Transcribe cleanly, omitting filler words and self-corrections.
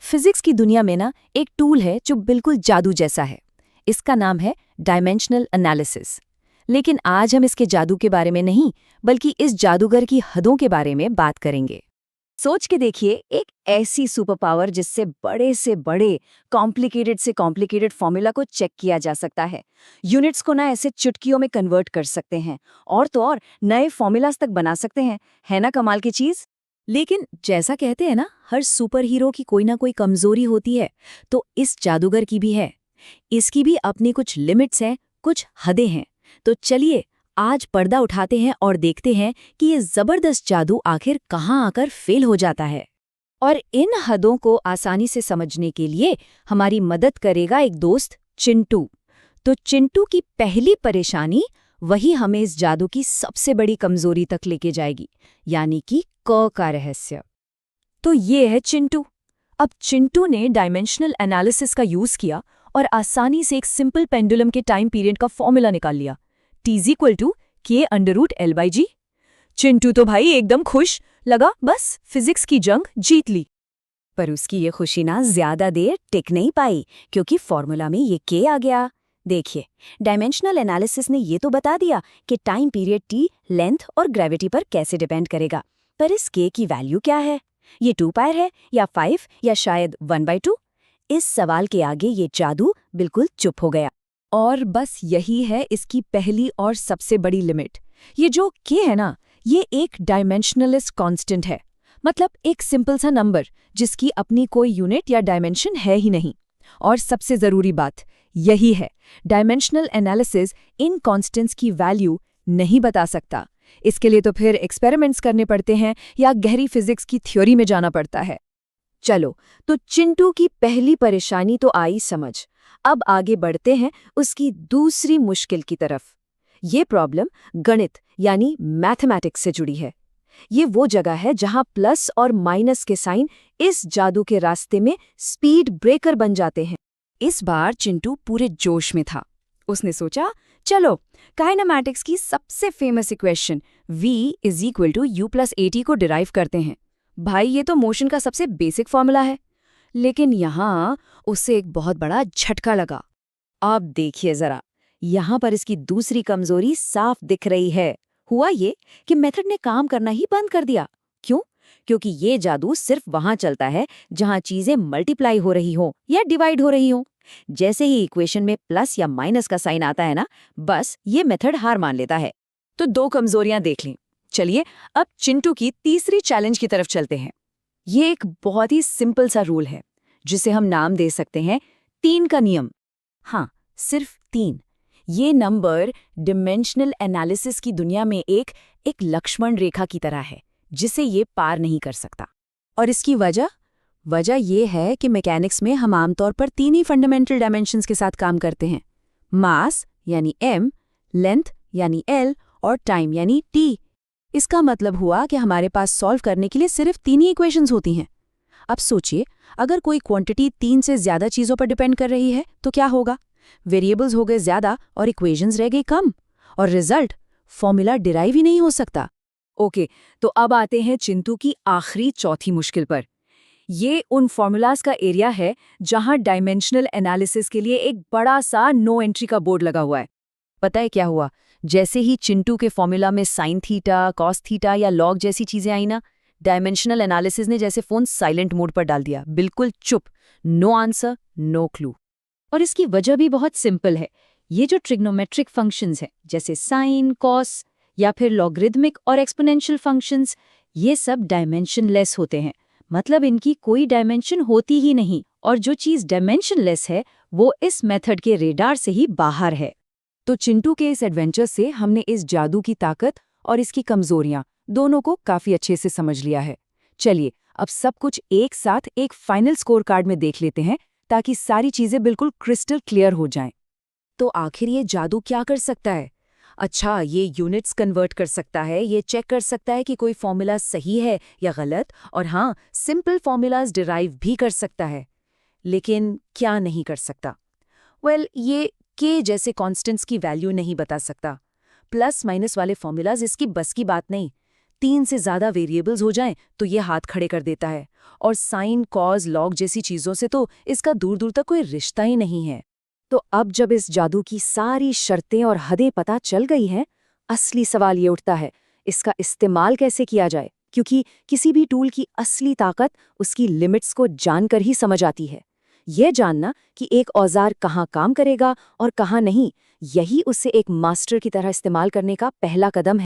Physics की दुनिया में ना एक टूल है जो बिल्कुल जादू जैसा है। इसका नाम है डायमेंशनल एनालिसिस। लेकिन आज हम इसके जादू के बारे में नहीं, बल्कि इस जादूगर की हदों के बारे में बात करेंगे। सोच के देखिए, एक ऐसी सुपर पावर जिससे बड़े से बड़े, कॉम्प्लिकेटेड से कॉम्प्लिकेटेड फॉर्मूला को चेक किया जा सकता है। यूनिट्स को ना ऐसे चुटकियों में कन्वर्ट कर सकते हैं, और तो और नए फॉर्मूलाज तक बना सकते हैं। है ना कमाल की चीज? लेकिन जैसा कहते हैं ना, हर सुपर हीरो की कोई ना कोई कमजोरी होती है, तो इस जादूगर की भी है। इसकी भी अपनी कुछ लिमिट्स हैं, कुछ हदें हैं। तो चलिए आज पर्दा उठाते हैं और देखते हैं कि ये जबरदस्त जादू आखिर कहाँ आकर फेल हो जाता है। और इन हदों को आसानी से समझने के लिए हमारी मदद करेगा एक दोस्त, चिंटू। तो चिंटू की पहली परेशानी वही हमें इस जादू की सबसे बड़ी कमजोरी तक लेके जाएगी, यानी कि क का रहस्य। तो ये है चिंटू। अब चिंटू ने डायमेंशनल एनालिसिस का यूज किया और आसानी से एक सिंपल पेंडुलम के टाइम पीरियड का फॉर्मूला निकाल लिया, T=K√L/G। चिंटू तो भाई एकदम खुश, लगा बस फिजिक्स की जंग जीत ली। पर उसकी ये खुशी ना ज्यादा देर टिक नहीं पाई, क्योंकि फॉर्मूला में ये K आ गया। देखिए, डायमेंशनल एनालिसिस ने ये तो बता दिया कि टाइम पीरियड T लेंथ और ग्रेविटी पर कैसे डिपेंड करेगा, पर इस K की वैल्यू क्या है? ये 2 पायर है या 5 या शायद 1/2? इस सवाल के आगे ये जादू बिल्कुल चुप हो गया। और बस यही है इसकी पहली और सबसे बड़ी लिमिट। ये जो K है ना, ये एक डायमेंशनलिस्ट कांस्टेंट है। मतलब एक सिंपल सा नंबर जिसकी अपनी कोई यूनिट या डायमेंशन है ही नहीं। और सबसे जरूरी बात यही है, डायमेंशनल एनालिसिस इन कांस्टेंट्स की वैल्यू नहीं बता सकता। इसके लिए तो फिर एक्सपेरिमेंट्स करने पड़ते हैं या गहरी फिजिक्स की थ्योरी में जाना पड़ता है। चलो, तो चिंटू की पहली परेशानी तो आई समझ। अब आगे बढ़ते हैं उसकी दूसरी मुश्किल की तरफ। ये प्रॉब्लम गणित यानी मैथमेटिक्स से जुड़ी है। ये वो जगह है जहां प्लस और माइनस के साइन इस जादू के रास्ते में स्पीड ब्रेकर बन जाते हैं। इस बार चिंटू पूरे जोश में था। उसने सोचा, चलो काइनेमैटिक्स की सबसे फेमस इक्वेशन V=U+AT को डिराइव करते हैं। भाई ये तो मोशन का सबसे बेसिक फॉर्मूला है। लेकिन यहां उसे एक बहुत बड़ा झटका लगा। अब देखिए जरा, यहां पर इसकी दूसरी कमजोरी साफ दिख रही है। हुआ ये कि मेथड ने काम करना ही बंद कर दिया। क्यों? क्योंकि ये जादू सिर्फ वहां चलता है जहां चीजें मल्टीप्लाई हो रही हो या डिवाइड हो रही हो। जैसे ही इक्वेशन में प्लस या माइनस का साइन आता है ना, बस ये मेथड हार मान लेता है। तो 2 कमजोरियां देख लें। चलिए अब चिंटू की तीसरी चैलेंज की तरफ चलते हैं। ये एक बहुत ही सिंपल सा रूल है, जिसे हम नाम दे सकते हैं 3 का नियम। हाँ, सिर्फ 3। ये नंबर डिमेंशनल एनालिसिस की दुनिया में एक लक्ष्मण रेखा की तरह है, जिसे ये पार नहीं कर सकता। और इसकी वजह ये है कि मैकेनिक्स में हम आमतौर पर 3 ही फंडामेंटल डायमेंशंस के साथ काम करते हैं। मास यानी m, लेंथ यानी l और टाइम यानी t। इसका मतलब हुआ कि हमारे पास सॉल्व करने के लिए सिर्फ 3 ही इक्वेशंस होती हैं। अब सोचिए, अगर कोई क्वांटिटी 3 से ज्यादा चीजों पर डिपेंड कर रही है तो क्या होगा? वेरिएबल्स हो गए ज्यादा और इक्वेशंस रह गई कम, और रिजल्ट फॉर्मूला डिराइव ही नहीं हो सकता। ओके, तो अब आते हैं चिंटू की आखिरी चौथी मुश्किल पर। ये उन फॉर्मूलाज का एरिया है जहां डायमेंशनल एनालिसिस के लिए एक बड़ा सा नो एंट्री का बोर्ड लगा हुआ है। पता है क्या हुआ? जैसे ही चिंटू के फॉर्मूला में साइन थीटा, कॉस थीटा या लॉग जैसी चीजें आई ना, डायमेंशनल एनालिसिस ने जैसे फोन साइलेंट मोड पर डाल दिया। बिल्कुल चुप, नो आंसर, नो क्लू। और इसकी वजह भी बहुत सिंपल है। ये जो ट्रिग्नोमेट्रिक फंक्शंस हैं, जैसे साइन, कॉस या फिर लॉगरिदमिक और एक्सपोनेंशियल फंक्शंस, ये सब डायमेंशनलेस होते हैं। मतलब इनकी कोई डायमेंशन होती ही नहीं, और जो चीज डायमेंशनलेस है वो इस मेथड के रेडार से ही बाहर है। तो चिंटू के इस एडवेंचर से हमने इस जादू की ताकत और इसकी कमजोरियां दोनों को काफी अच्छे से समझ लिया है। चलिए अब सब कुछ एक साथ एक फाइनल स्कोर कार्ड में देख लेते हैं, ताकि सारी चीजें बिल्कुल क्रिस्टल क्लियर हो जाएं। तो आखिर ये जादू क्या कर सकता है? अच्छा, ये यूनिट्स कन्वर्ट कर सकता है, ये चेक कर सकता है कि कोई फॉर्मूला सही है या गलत, और हाँ, सिंपल फॉर्मूलाज डिराइव भी कर सकता है। लेकिन क्या नहीं कर सकता? ये K जैसे कॉन्स्टेंट्स की वैल्यू नहीं बता सकता। प्लस माइनस वाले फॉर्मूलाज इसकी बस की बात नहीं। 3 से ज़्यादा वेरिएबल्स हो जाएं तो ये हाथ खड़े कर देता है। और साइन, कॉज, लॉग जैसी चीज़ों से तो इसका दूर-दूर तक कोई रिश्ता ही नहीं है। तो अब जब इस जादू की सारी शर्तें और हदें पता चल गई हैं, असली सवाल ये उठता है, इसका इस्तेमाल कैसे किया जाए? क्योंकि किसी भी टूल की असली ताकत उसकी लिमिट्स को जानकर ही समझ आती है। ये जानना कि एक औजार कहाँ काम करेगा और कहाँ नहीं, यही उसे एक मास्टर की तरह इस्तेमाल करने का पहला कदम है।